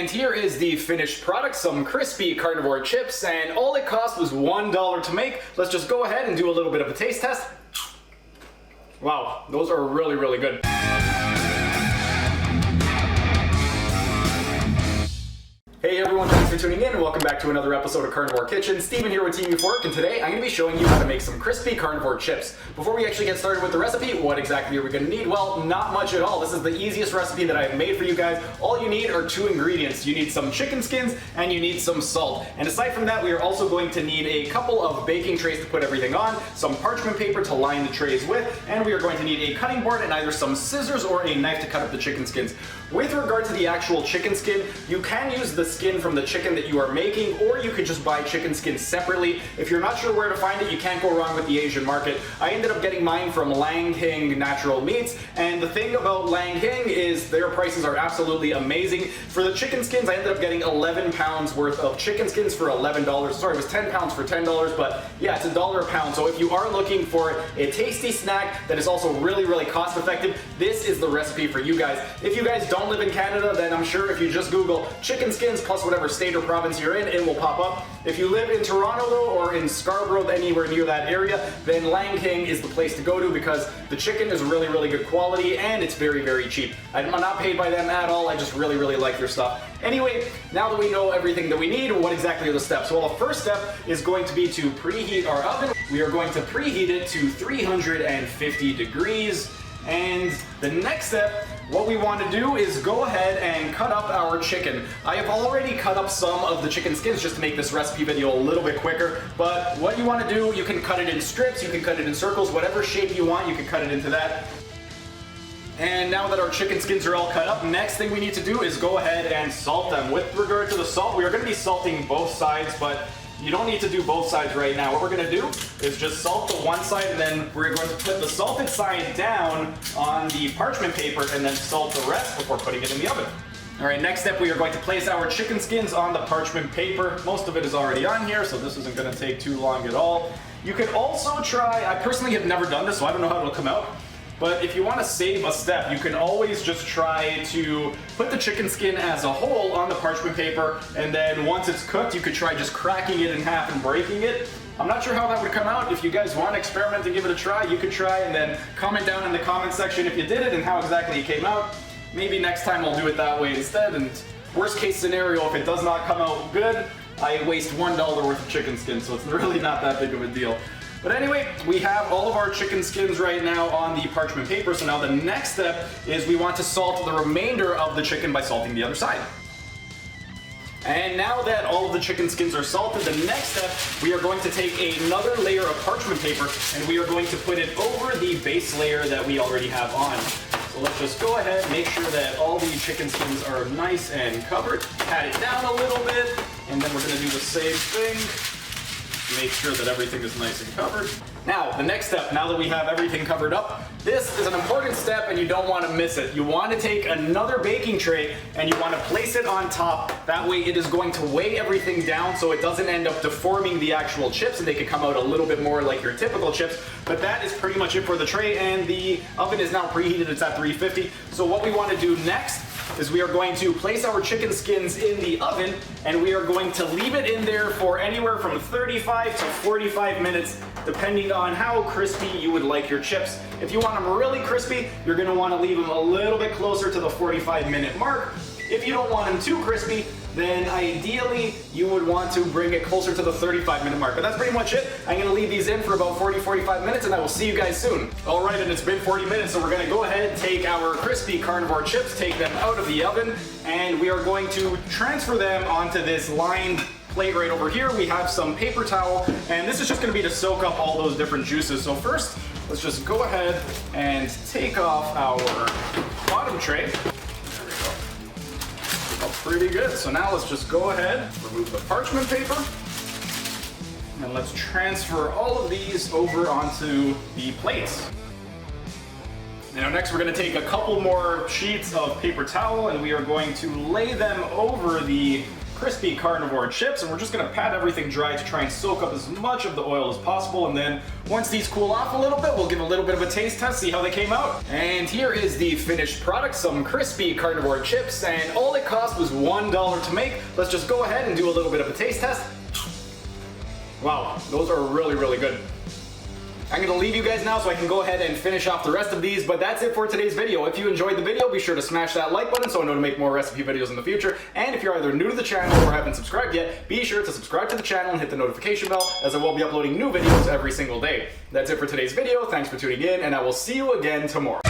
And here is the finished product, some crispy carnivore chips, and all it cost was $1 to make. Let's just go ahead and do a little bit of a taste test. Wow, those are really, really good. Hey everyone, thanks for tuning in and welcome back to another episode of Carnivore Kitchen. Steven here with Team Euphoric, and today I'm going to be showing you how to make some crispy carnivore chips. Before we actually get started with the recipe, what exactly are we going to need? Well, not much at all. This is the easiest recipe that I've made for you guys. All you need are two ingredients. You need some chicken skins and you need some salt. And aside from that, we are also going to need a couple of baking trays to put everything on, some parchment paper to line the trays with, and we are going to need a cutting board and either some scissors or a knife to cut up the chicken skins. With regard to the actual chicken skin, you can use the skin from the chicken that you are making, or you could just buy chicken skins separately. If you're not sure where to find it, you can't go wrong with the Asian market. I ended up getting mine from Lang Hing Natural Meats, and the thing about Lang Hing is their prices are absolutely amazing. For the chicken skins, I ended up getting 11 pounds worth of chicken skins for $11. Sorry, it was 10 pounds for $10, but yeah, it's $1 a pound. So if you are looking for a tasty snack that is also really, really cost effective, this is the recipe for you guys. If you guys don't live in Canada, then I'm sure if you just Google chicken skins plus whatever state or province you're in, it will pop up. If you live in Toronto though, or in Scarborough, anywhere near that area, then Lang Hing is the place to go to because the chicken is really, really good quality and it's very, very cheap. I'm not paid by them at all, I just really, really like their stuff. Anyway, now that we know everything that we need, what exactly are the steps? Well, the first step is going to be to preheat our oven. We are going to preheat it to 350 degrees. And the next step, what we want to do is go ahead and cut up our chicken. I have already cut up some of the chicken skins just to make this recipe video a little bit quicker, but what you want to do, you can cut it in strips, you can cut it in circles, whatever shape you want, you can cut it into that. And now that our chicken skins are all cut up, next thing we need to do is go ahead and salt them. With regard to the salt, we are going to be salting both sides, but you don't need to do both sides right now. What we're going to do is just salt the one side, and then we're going to put the salted side down on the parchment paper and then salt the rest before putting it in the oven. Alright, next step, we are going to place our chicken skins on the parchment paper. Most of it is already on here, so this isn't going to take too long at all. You could also try, I personally have never done this, so I don't know how it'll come out. But if you want to save a step, you can always just try to put the chicken skin as a whole on the parchment paper, and then once it's cooked, you could try just cracking it in half and breaking it. I'm not sure how that would come out. If you guys want to experiment and give it a try, you could try and then comment down in the comment section if you did it and how exactly it came out. Maybe next time I'll do it that way instead, and worst case scenario, if it does not come out good, I waste $1 worth of chicken skin, so it's really not that big of a deal. But anyway, we have all of our chicken skins right now on the parchment paper, so now the next step is we want to salt the remainder of the chicken by salting the other side. And now that all of the chicken skins are salted, the next step, we are going to take another layer of parchment paper and we are going to put it over the base layer that we already have on. So let's just go ahead, make sure that all the chicken skins are nice and covered, pat it down a little bit, and then we're going to do the same thing. Make sure that everything is nice and covered. Now, the next step, now that we have everything covered up, this is an important step and you don't want to miss it. You want to take another baking tray and you want to place it on top. That way it is going to weigh everything down so it doesn't end up deforming the actual chips and they can come out a little bit more like your typical chips. But that is pretty much it for the tray, and the oven is now preheated, it's at 350. So what we want to do next is we are going to place our chicken skins in the oven and we are going to leave it in there for anywhere from 35 to 45 minutes depending on how crispy you would like your chips. If you want them really crispy, you're going to want to leave them a little bit closer to the 45-minute mark. If you don't want them too crispy, then ideally you would want to bring it closer to the 35-minute mark. But that's pretty much it. I'm going to leave these in for about 40-45 minutes and I will see you guys soon. Alright, and it's been 40 minutes, so we're going to go ahead and take our crispy carnivore chips, take them out of the oven, and we are going to transfer them onto this lined plate right over here. We have some paper towel, and this is just going to be to soak up all those different juices. So first, let's just go ahead and take off our bottom tray. Pretty good. So now let's just go ahead, remove the parchment paper, and let's transfer all of these over onto the plates. Now next we're going to take a couple more sheets of paper towel and we are going to lay them over the Crispy Carnivore Chips, and we're just gonna pat everything dry to try and soak up as much of the oil as possible, and then once these cool off a little bit, we'll give a little bit of a taste test, see how they came out. And here is the finished product, some Crispy Carnivore Chips, and all it cost was $1 to make. Let's just go ahead and do a little bit of a taste test. Wow, those are really, really good. I'm going to leave you guys now so I can go ahead and finish off the rest of these, but that's it for today's video. If you enjoyed the video, be sure to smash that like button so I know to make more recipe videos in the future. And if you're either new to the channel or haven't subscribed yet, be sure to subscribe to the channel and hit the notification bell, as I will be uploading new videos every single day. That's it for today's video. Thanks for tuning in, and I will see you again tomorrow.